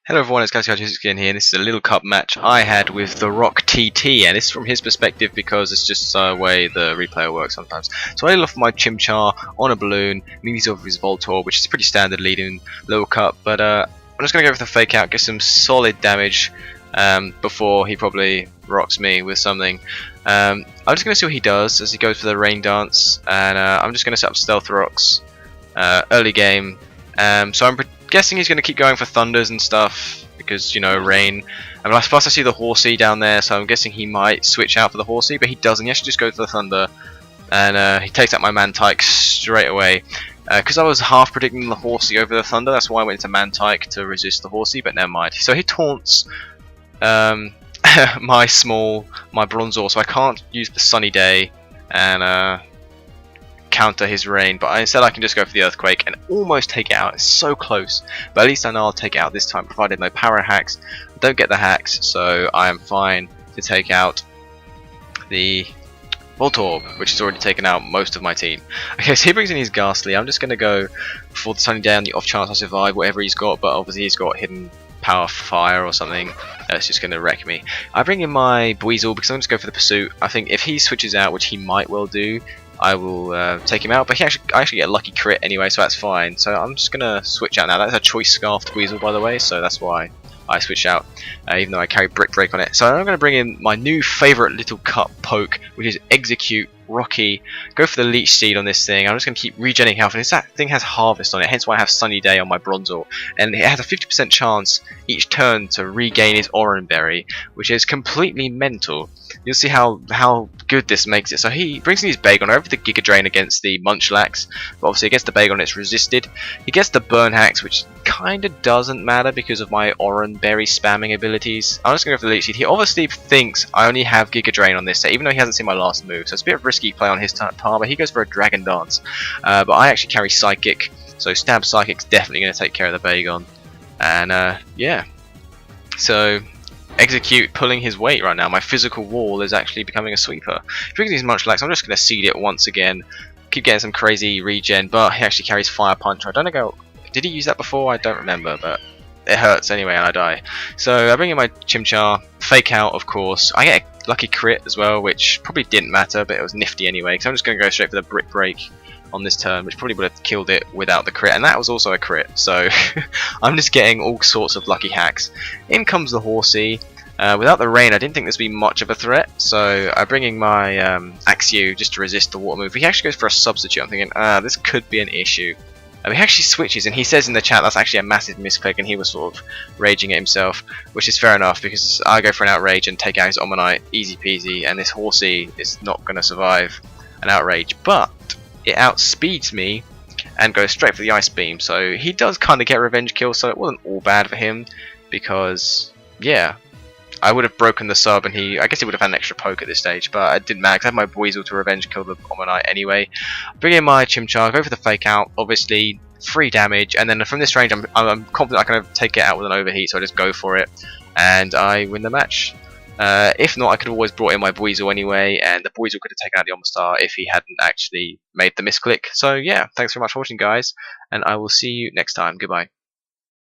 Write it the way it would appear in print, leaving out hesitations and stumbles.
Hello everyone, it's Galaxyguy26 again here, and this is a little cup match I had with the Rock TT, and this is from his perspective because it's just the way the replayer works sometimes. So I off my Chimchar on a balloon, moves over his Voltorb, which is pretty standard leading little cup, but I'm just going to go with the fake out, get some solid damage before he probably rocks me with something. I'm just going to see what he does as he goes for the Rain Dance, and I'm just going to set up Stealth Rocks early game. So I'm guessing he's going to keep going for Thunders and stuff because, you know, Rain. And plus I see the Horsey down there, so I'm guessing he might switch out for the Horsey, but he doesn't. He actually just goes for the Thunder, and he takes out my Mantike straight away. Because I was half predicting the Horsey over the Thunder, that's why I went into Mantike to resist the Horsey, but never mind. So he taunts my Bronzor, so I can't use the Sunny Day and counter his Rain, but instead I can just go for the Earthquake and almost take it out. It's so close, but at least I know I'll take it out this time, provided no power hacks. I don't get the hacks, so I am fine to take out the Voltorb, which has already taken out most of my team. Okay, so he brings in his Ghastly. I'm just going to go for the Sunny Day on the off chance I survive whatever he's got, but obviously he's got hidden power fire or something that's just going to wreck me. I bring in my Buizel because I'm going to go for the Pursuit. I think if he switches out, which he might well do, I will take him out, but I actually get a lucky crit anyway, so that's fine. So I'm just going to switch out now. That's a Choice Scarfed Weasel, by the way, so that's why I switch out, even though I carry Brick Break on it. So I'm going to bring in my new favourite little cup poke, which is Exeggcute, Rocky. Go for the Leech Seed on this thing. I'm just going to keep regenerating health, and that thing has Harvest on it, hence why I have Sunny Day on my Bronzor. And it has a 50% chance each turn to regain his Oran Berry, which is completely mental. You'll see how good this makes it. So he brings in his Bagon over the Giga Drain against the Munchlax, but obviously against the Bagon it's resisted. He gets the Burn Hacks, which kinda doesn't matter because of my Oran Berry spamming abilities. I'm just going to go for the Leech Seed. He obviously thinks I only have Giga Drain on this set, even though he hasn't seen my last move, so it's a bit of risky play on his part, but he goes for a Dragon Dance. But I actually carry Psychic, so Stab Psychic's definitely going to take care of the Bagon. And yeah, so Exeggcute pulling his weight right now. My physical wall is actually becoming a sweeper. If he these Munchlax, I'm just going to seed it once again. Keep getting some crazy regen, but he actually carries Fire Punch. I don't know, did he use that before? I don't remember, but it hurts anyway and I die. So I bring in my Chimchar, fake out of course. I get a lucky crit as well, which probably didn't matter, but it was nifty anyway, because I'm just going to go straight for the Brick Break on this turn, which probably would have killed it without the crit, and that was also a crit, so I'm just getting all sorts of lucky hacks. In comes the Horsey. Without the Rain, I didn't think this would be much of a threat, so I'm bringing my Axew just to resist the water move. He actually goes for a substitute. I'm thinking, this could be an issue. He actually switches, and he says in the chat that's actually a massive misclick, and he was sort of raging at himself, which is fair enough, because I go for an Outrage and take out his Omanyte, easy peasy, and this Horsey is not going to survive an Outrage, but it outspeeds me and goes straight for the Ice Beam, so he does kind of get a revenge kill, so it wasn't all bad for him, because, yeah, I would have broken the sub, and I guess he would have had an extra poke at this stage, but it didn't matter, because I had my Buizel to revenge kill the Omanyte anyway. Bring in my Chimchar, go for the fake out, obviously, 3 damage, and then from this range I'm confident I can take it out with an overheat, so I just go for it, and I win the match. If not, I could have always brought in my Buizel anyway, and the Buizel could have taken out the Omastar if he hadn't actually made the misclick. So yeah, thanks very much for watching guys, and I will see you next time. Goodbye.